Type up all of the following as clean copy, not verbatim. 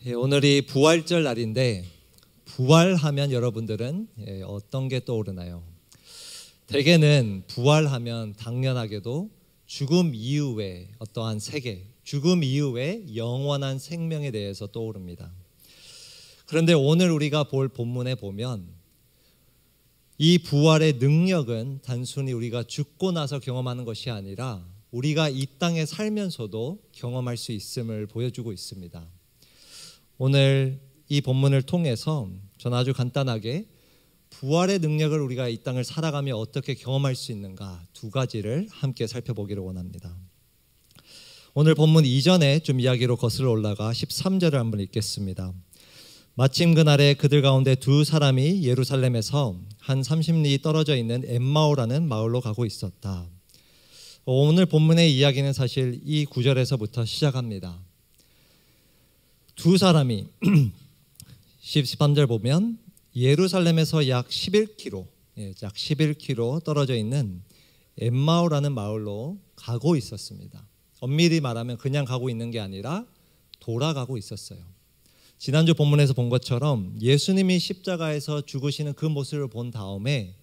오늘이 부활절 날인데 부활하면 여러분들은 어떤 게 떠오르나요? 대개는 부활하면 당연하게도 죽음 이후의 어떠한 세계, 죽음 이후의 영원한 생명에 대해서 떠오릅니다. 그런데 오늘 우리가 볼 본문에 보면 이 부활의 능력은 단순히 우리가 죽고 나서 경험하는 것이 아니라 우리가 이 땅에 살면서도 경험할 수 있음을 보여주고 있습니다. 오늘 이 본문을 통해서 저는 아주 간단하게 부활의 능력을 우리가 이 땅을 살아가며 어떻게 경험할 수 있는가 두 가지를 함께 살펴보기를 원합니다. 오늘 본문 이전에 좀 이야기로 거슬러 올라가 13절을 한번 읽겠습니다. 마침 그날에 그들 가운데 두 사람이 예루살렘에서 한 30리 떨어져 있는 엠마오라는 마을로 가고 있었다. 오늘 본문의 이야기는 사실 이 구절에서부터 시작합니다. 두 사람이 13절 보면 예루살렘에서 약 11km 떨어져 있는 엠마오라는 마을로 가고 있었습니다. 엄밀히 말하면 그냥 가고 있는 게 아니라 돌아가고 있었어요. 지난주 본문에서 본 것처럼 예수님이 십자가에서 죽으시는 그 모습을 본 다음에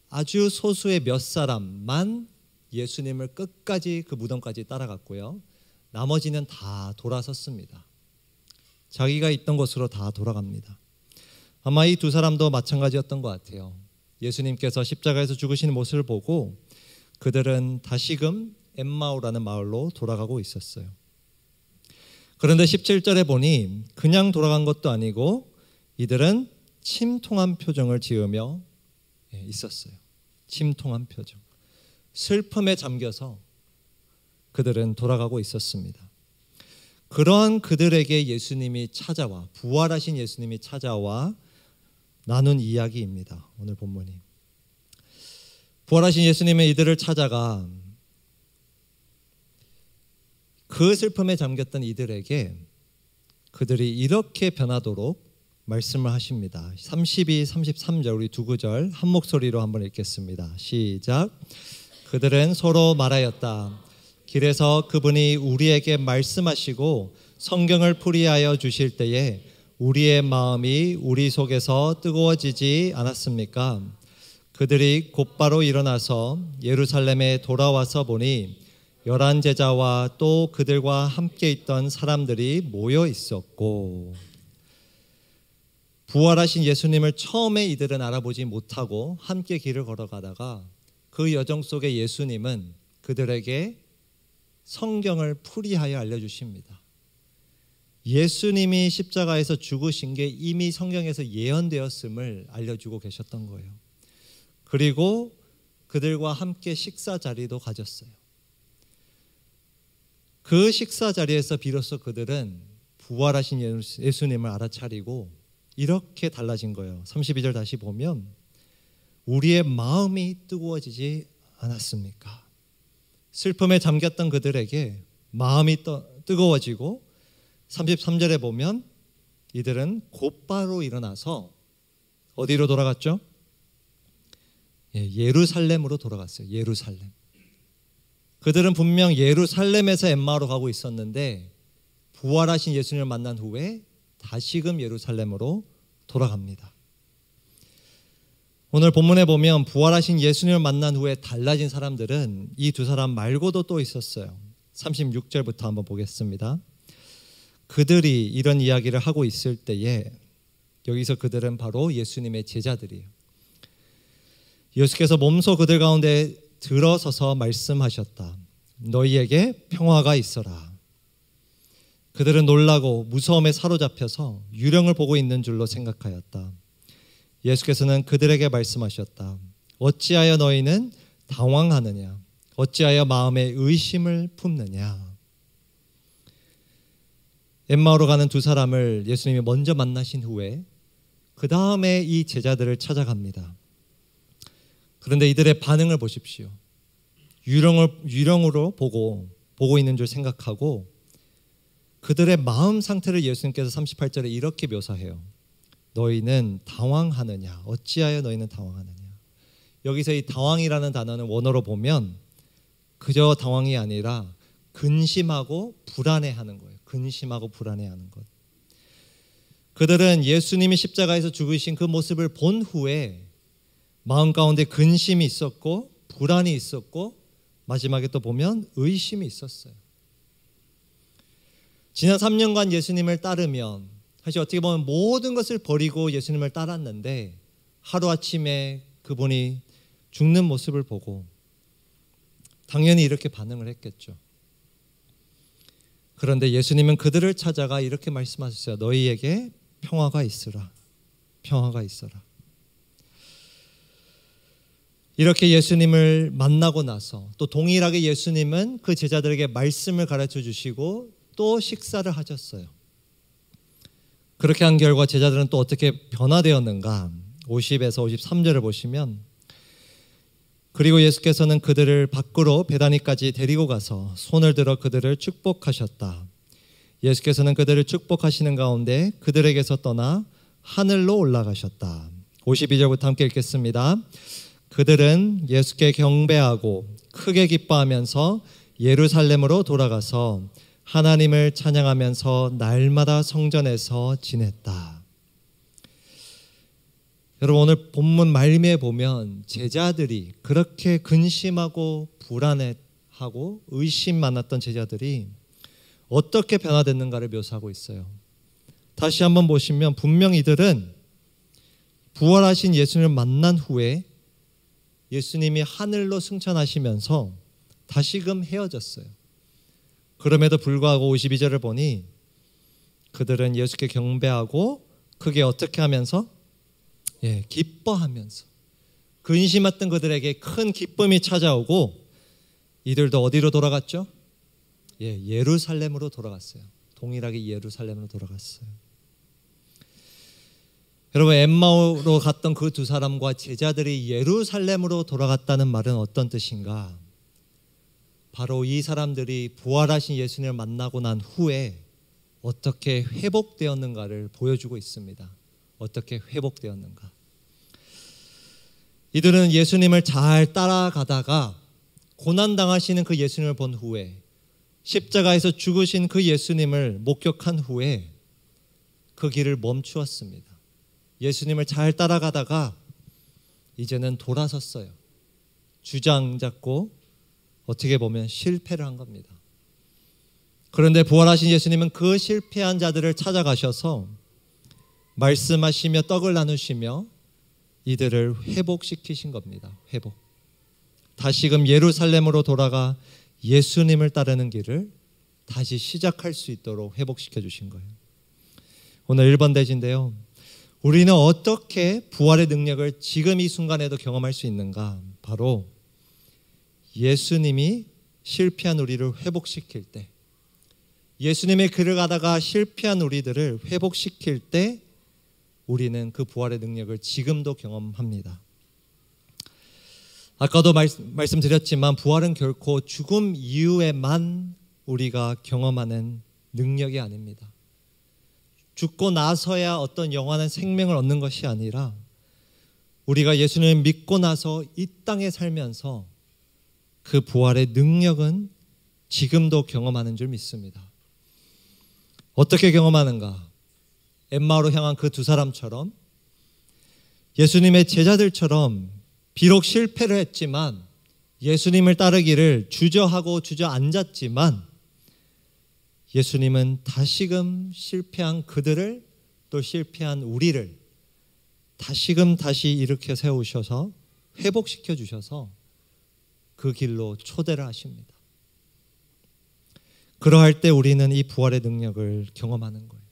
아주 소수의 몇 사람만 예수님을 끝까지 그 무덤까지 따라갔고요. 나머지는 다 돌아섰습니다. 자기가 있던 곳으로 다 돌아갑니다. 아마 이 두 사람도 마찬가지였던 것 같아요. 예수님께서 십자가에서 죽으시는 모습을 보고 그들은 다시금 엠마오라는 마을로 돌아가고 있었어요. 그런데 17절에 보니 그냥 돌아간 것도 아니고 이들은 침통한 표정을 지으며 있었어요. 침통한 표정. 슬픔에 잠겨서 그들은 돌아가고 있었습니다. 그러한 그들에게 예수님이 찾아와 부활하신 예수님이 찾아와 나눈 이야기입니다. 오늘 본문이 부활하신 예수님은 이들을 찾아가 그 슬픔에 잠겼던 이들에게 그들이 이렇게 변하도록 말씀을 하십니다. 32, 33절 우리 두 구절 한 목소리로 한번 읽겠습니다. 시작. 그들은 서로 말하였다. 길에서 그분이 우리에게 말씀하시고 성경을 풀이하여 주실 때에 우리의 마음이 우리 속에서 뜨거워지지 않았습니까? 그들이 곧바로 일어나서 예루살렘에 돌아와서 보니 11 제자와 또 그들과 함께 있던 사람들이 모여 있었고, 부활하신 예수님을 처음에 이들은 알아보지 못하고 함께 길을 걸어가다가 그 여정 속에 예수님은 그들에게 성경을 풀이하여 알려주십니다. 예수님이 십자가에서 죽으신 게 이미 성경에서 예언되었음을 알려주고 계셨던 거예요. 그리고 그들과 함께 식사 자리도 가졌어요. 그 식사 자리에서 비로소 그들은 부활하신 예수님을 알아차리고 이렇게 달라진 거예요. 32절 다시 보면 우리의 마음이 뜨거워지지 않았습니까? 슬픔에 잠겼던 그들에게 마음이 뜨거워지고 33절에 보면 이들은 곧바로 일어나서 어디로 돌아갔죠? 예루살렘으로 돌아갔어요. 예루살렘. 그들은 분명 예루살렘에서 엠마오로 가고 있었는데 부활하신 예수님을 만난 후에 다시금 예루살렘으로 돌아갑니다. 오늘 본문에 보면 부활하신 예수님을 만난 후에 달라진 사람들은 이 두 사람 말고도 또 있었어요. 36절부터 한번 보겠습니다. 그들이 이런 이야기를 하고 있을 때에 여기서 그들은 바로 예수님의 제자들이에요. 예수께서 몸소 그들 가운데 들어서서 말씀하셨다. 너희에게 평화가 있어라. 그들은 놀라고 무서움에 사로잡혀서 유령을 보고 있는 줄로 생각하였다. 예수께서는 그들에게 말씀하셨다. 어찌하여 너희는 당황하느냐? 어찌하여 마음에 의심을 품느냐? 엠마오로 가는 두 사람을 예수님이 먼저 만나신 후에 그 다음에 이 제자들을 찾아갑니다. 그런데 이들의 반응을 보십시오. 유령으로 보고 있는 줄 생각하고 그들의 마음 상태를 예수님께서 38절에 이렇게 묘사해요. 너희는 당황하느냐? 어찌하여 너희는 당황하느냐? 여기서 이 당황이라는 단어는 원어로 보면 그저 당황이 아니라 근심하고 불안해하는 거예요. 근심하고 불안해하는 것. 그들은 예수님이 십자가에서 죽으신 그 모습을 본 후에 마음 가운데 근심이 있었고 불안이 있었고 마지막에 또 보면 의심이 있었어요. 지난 3년간 예수님을 따르면 사실 어떻게 보면 모든 것을 버리고 예수님을 따랐는데 하루아침에 그분이 죽는 모습을 보고 당연히 이렇게 반응을 했겠죠. 그런데 예수님은 그들을 찾아가 이렇게 말씀하셨어요. 너희에게 평화가 있으라. 평화가 있어라. 이렇게 예수님을 만나고 나서 또 동일하게 예수님은 그 제자들에게 말씀을 가르쳐 주시고 또 식사를 하셨어요. 그렇게 한 결과 제자들은 또 어떻게 변화되었는가? 50에서 53절을 보시면 그리고 예수께서는 그들을 밖으로 베다니까지 데리고 가서 손을 들어 그들을 축복하셨다. 예수께서는 그들을 축복하시는 가운데 그들에게서 떠나 하늘로 올라가셨다. 52절부터 함께 읽겠습니다. 그들은 예수께 경배하고 크게 기뻐하면서 예루살렘으로 돌아가서 하나님을 찬양하면서 날마다 성전에서 지냈다. 여러분 오늘 본문 말미에 보면 제자들이 그렇게 근심하고 불안해하고 의심 많았던 제자들이 어떻게 변화됐는가를 묘사하고 있어요. 다시 한번 보시면 분명 이들은 부활하신 예수님을 만난 후에 예수님이 하늘로 승천하시면서 다시금 헤어졌어요. 그럼에도 불구하고 52절을 보니 그들은 예수께 경배하고 그게 어떻게 하면서 기뻐하면서 근심했던 그들에게 큰 기쁨이 찾아오고 이들도 어디로 돌아갔죠? 예루살렘으로 돌아갔어요. 동일하게 예루살렘으로 돌아갔어요. 여러분 엠마오로 갔던 그 두 사람과 제자들이 예루살렘으로 돌아갔다는 말은 어떤 뜻인가? 바로 이 사람들이 부활하신 예수님을 만나고 난 후에 어떻게 회복되었는가를 보여주고 있습니다. 어떻게 회복되었는가? 이들은 예수님을 잘 따라가다가 고난당하시는 그 예수님을 본 후에 십자가에서 죽으신 그 예수님을 목격한 후에 그 길을 멈추었습니다. 예수님을 잘 따라가다가 이제는 돌아섰어요. 주저앉았고 어떻게 보면 실패를 한 겁니다. 그런데 부활하신 예수님은 그 실패한 자들을 찾아가셔서 말씀하시며 떡을 나누시며 이들을 회복시키신 겁니다. 회복. 다시금 예루살렘으로 돌아가 예수님을 따르는 길을 다시 시작할 수 있도록 회복시켜 주신 거예요. 오늘 1번 대지인데요. 우리는 어떻게 부활의 능력을 지금 이 순간에도 경험할 수 있는가? 바로 예수님이 실패한 우리를 회복시킬 때, 예수님의 길을 가다가 실패한 우리들을 회복시킬 때 우리는 그 부활의 능력을 지금도 경험합니다. 아까도 말씀드렸지만 부활은 결코 죽음 이후에만 우리가 경험하는 능력이 아닙니다. 죽고 나서야 어떤 영원한 생명을 얻는 것이 아니라 우리가 예수님을 믿고 나서 이 땅에 살면서 그 부활의 능력은 지금도 경험하는 줄 믿습니다. 어떻게 경험하는가? 엠마오로 향한 그 두 사람처럼 예수님의 제자들처럼 비록 실패를 했지만 예수님을 따르기를 주저하고 주저앉았지만 예수님은 다시금 실패한 그들을 또 실패한 우리를 다시금 다시 일으켜 세우셔서 회복시켜 주셔서 그 길로 초대를 하십니다. 그러할 때 우리는 이 부활의 능력을 경험하는 거예요.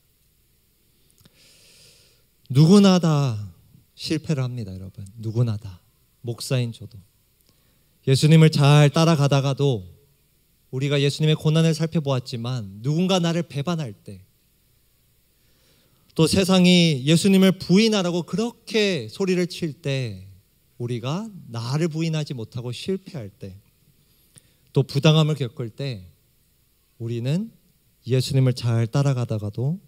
누구나 다 실패를 합니다, 여러분. 누구나 다. 목사인 저도. 예수님을 잘 따라가다가도 우리가 예수님의 고난을 살펴보았지만 누군가 나를 배반할 때, 또 세상이 예수님을 부인하라고 그렇게 소리를 칠 때, 우리가 나를 부인하지 못하고 실패할 때, 또 부당함을 겪을 때 우리는 예수님을 잘 따라가다가도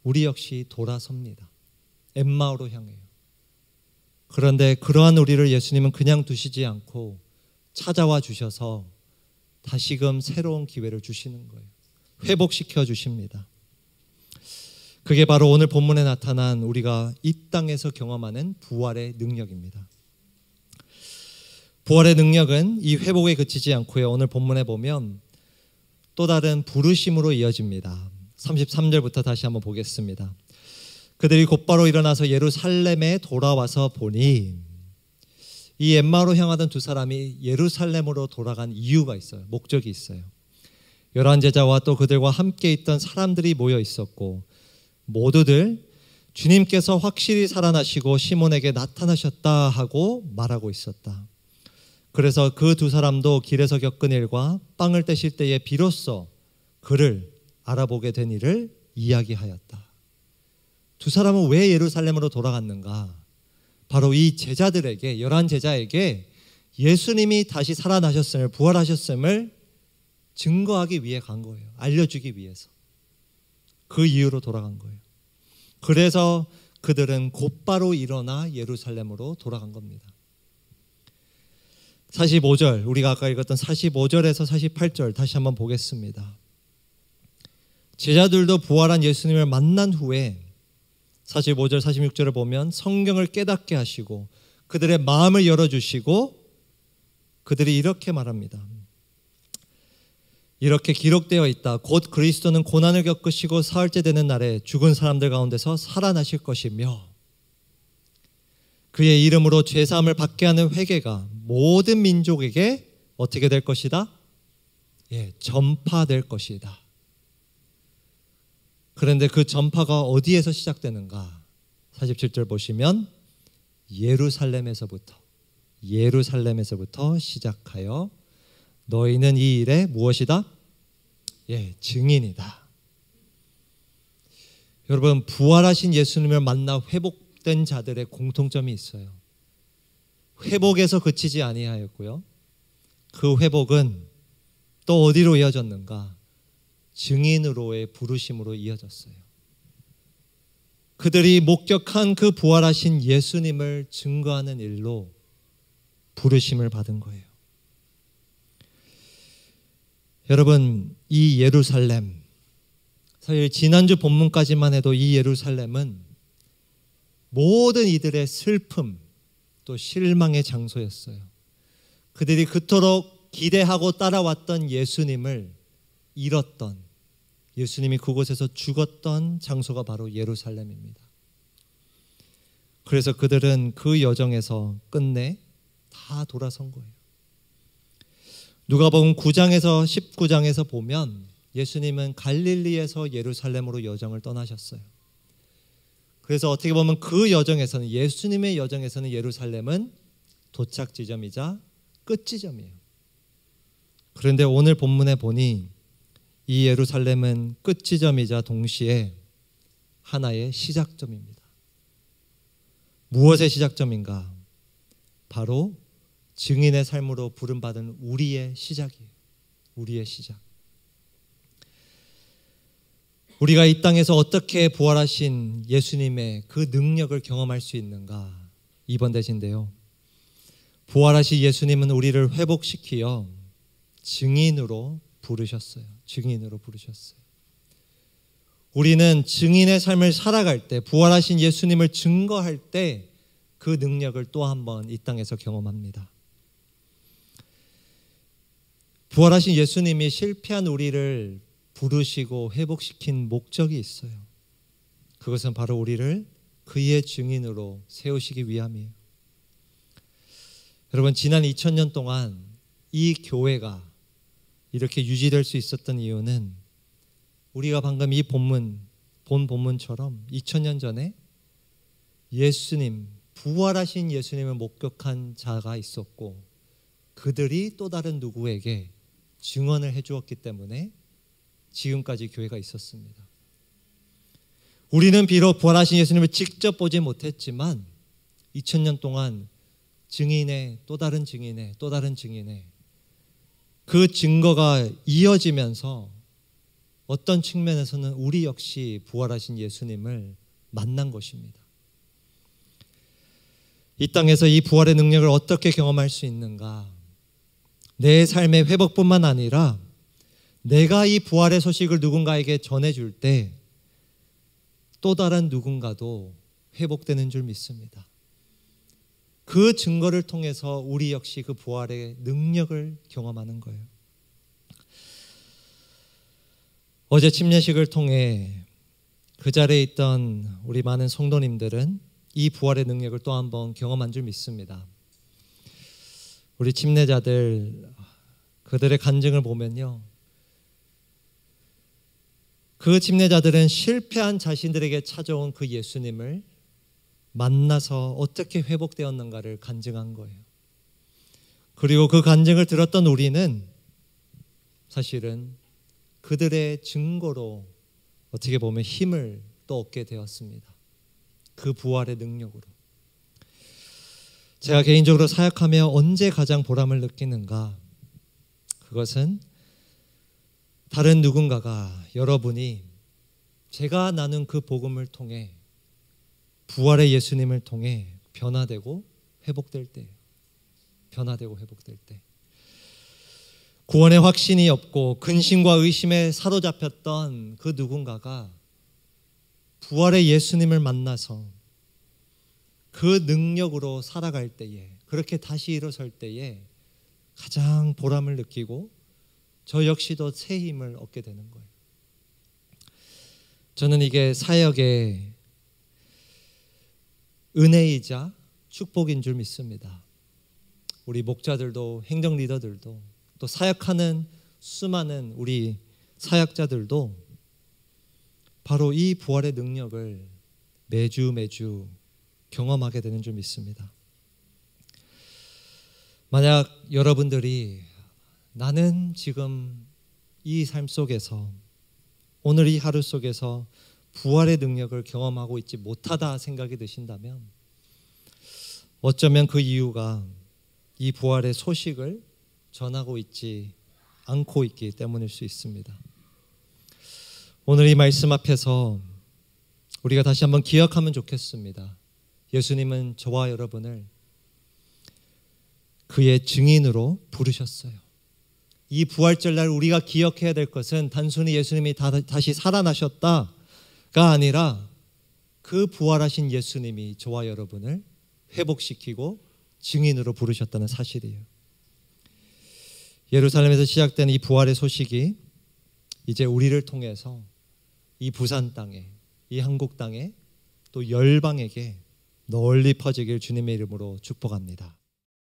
우리 역시 돌아섭니다. 엠마오로 향해요. 그런데 그러한 우리를 예수님은 그냥 두시지 않고 찾아와 주셔서 다시금 새로운 기회를 주시는 거예요. 회복시켜 주십니다. 그게 바로 오늘 본문에 나타난 우리가 이 땅에서 경험하는 부활의 능력입니다. 부활의 능력은 이 회복에 그치지 않고요. 오늘 본문에 보면 또 다른 부르심으로 이어집니다. 33절부터 다시 한번 보겠습니다. 그들이 곧바로 일어나서 예루살렘에 돌아와서 보니, 이 엠마오로 향하던 두 사람이 예루살렘으로 돌아간 이유가 있어요. 목적이 있어요. 11 제자와 또 그들과 함께 있던 사람들이 모여 있었고, 모두들 주님께서 확실히 살아나시고 시몬에게 나타나셨다 하고 말하고 있었다. 그래서 그 두 사람도 길에서 겪은 일과 빵을 떼실 때에 비로소 그를 알아보게 된 일을 이야기하였다. 두 사람은 왜 예루살렘으로 돌아갔는가? 바로 이 제자들에게, 11 제자에게 예수님이 다시 살아나셨음을, 부활하셨음을 증거하기 위해 간 거예요. 알려주기 위해서. 그 이유로 돌아간 거예요. 그래서 그들은 곧바로 일어나 예루살렘으로 돌아간 겁니다. 45절, 우리가 아까 읽었던 45절에서 48절 다시 한번 보겠습니다. 제자들도 부활한 예수님을 만난 후에 45절, 46절을 보면 성경을 깨닫게 하시고 그들의 마음을 열어주시고 그들이 이렇게 말합니다. 이렇게 기록되어 있다. 곧 그리스도는 고난을 겪으시고 사흘째 되는 날에 죽은 사람들 가운데서 살아나실 것이며 그의 이름으로 죄사함을 받게 하는 회개가 모든 민족에게 어떻게 될 것이다? 전파될 것이다. 그런데 그 전파가 어디에서 시작되는가? 47절 보시면 예루살렘에서부터 시작하여 너희는 이 일에 무엇이다? 증인이다. 여러분, 부활하신 예수님을 만나 회복된 자들의 공통점이 있어요. 회복에서 그치지 아니하였고요. 그 회복은 또 어디로 이어졌는가? 증인으로의 부르심으로 이어졌어요. 그들이 목격한 그 부활하신 예수님을 증거하는 일로 부르심을 받은 거예요. 여러분, 이 예루살렘, 사실 지난주 본문까지만 해도 이 예루살렘은 모든 이들의 슬픔 또 실망의 장소였어요. 그들이 그토록 기대하고 따라왔던 예수님을 잃었던, 예수님이 그곳에서 죽었던 장소가 바로 예루살렘입니다. 그래서 그들은 그 여정에서 끝내 다 돌아선 거예요. 누가복음 9장에서 19장에서 보면 예수님은 갈릴리에서 예루살렘으로 여정을 떠나셨어요. 그래서 어떻게 보면 그 여정에서는, 예수님의 여정에서는 예루살렘은 도착 지점이자 끝 지점이에요. 그런데 오늘 본문에 보니 이 예루살렘은 끝 지점이자 동시에 하나의 시작점입니다. 무엇의 시작점인가? 바로 증인의 삶으로 부름받은 우리의 시작이에요. 우리의 시작. 우리가 이 땅에서 어떻게 부활하신 예수님의 그 능력을 경험할 수 있는가? 2번 대신데요. 부활하신 예수님은 우리를 회복시키어 증인으로 부르셨어요. 증인으로 부르셨어요. 우리는 증인의 삶을 살아갈 때, 부활하신 예수님을 증거할 때 그 능력을 또 한 번 이 땅에서 경험합니다. 부활하신 예수님이 실패한 우리를 부르시고 회복시킨 목적이 있어요. 그것은 바로 우리를 그의 증인으로 세우시기 위함이에요. 여러분, 지난 2000년 동안 이 교회가 이렇게 유지될 수 있었던 이유는 우리가 방금 이 본 본문처럼 2000년 전에 예수님, 부활하신 예수님을 목격한 자가 있었고 그들이 또 다른 누구에게 증언을 해주었기 때문에 지금까지 교회가 있었습니다. 우리는 비록 부활하신 예수님을 직접 보지 못했지만 2000년 동안 증인의 또 다른 증인의 또 다른 증인의 그 증거가 이어지면서 어떤 측면에서는 우리 역시 부활하신 예수님을 만난 것입니다. 이 땅에서 이 부활의 능력을 어떻게 경험할 수 있는가? 내 삶의 회복뿐만 아니라 내가 이 부활의 소식을 누군가에게 전해줄 때 또 다른 누군가도 회복되는 줄 믿습니다. 그 증거를 통해서 우리 역시 그 부활의 능력을 경험하는 거예요. 어제 침례식을 통해 그 자리에 있던 우리 많은 성도님들은 이 부활의 능력을 또 한 번 경험한 줄 믿습니다. 우리 침례자들 그들의 간증을 보면요, 그 침례자들은 실패한 자신들에게 찾아온 그 예수님을 만나서 어떻게 회복되었는가를 간증한 거예요. 그리고 그 간증을 들었던 우리는 사실은 그들의 증거로 어떻게 보면 힘을 또 얻게 되었습니다. 그 부활의 능력으로. 제가 개인적으로 사역하며 언제 가장 보람을 느끼는가? 그것은 다른 누군가가, 여러분이 제가 나눈 그 복음을 통해, 부활의 예수님을 통해 변화되고 회복될 때예요. 변화되고 회복될 때. 구원의 확신이 없고 근심과 의심에 사로잡혔던 그 누군가가 부활의 예수님을 만나서 그 능력으로 살아갈 때에, 그렇게 다시 일어설 때에 가장 보람을 느끼고 저 역시도 새 힘을 얻게 되는 거예요. 저는 이게 사역의 은혜이자 축복인 줄 믿습니다. 우리 목자들도, 행정 리더들도, 또 사역하는 수많은 우리 사역자들도 바로 이 부활의 능력을 매주 경험하게 되는 줄 믿습니다. 만약 여러분들이 나는 지금 이 삶 속에서, 오늘 이 하루 속에서 부활의 능력을 경험하고 있지 못하다 생각이 드신다면, 어쩌면 그 이유가 이 부활의 소식을 전하고 있지 않고 있기 때문일 수 있습니다. 오늘 이 말씀 앞에서 우리가 다시 한번 기억하면 좋겠습니다. 예수님은 저와 여러분을 그의 증인으로 부르셨어요. 이 부활절날 우리가 기억해야 될 것은 단순히 예수님이 다시 살아나셨다가 아니라 그 부활하신 예수님이 저와 여러분을 회복시키고 증인으로 부르셨다는 사실이에요. 예루살렘에서 시작된 이 부활의 소식이 이제 우리를 통해서 이 부산 땅에, 이 한국 땅에, 또 열방에게 널리 퍼지길 주님의 이름으로 축복합니다.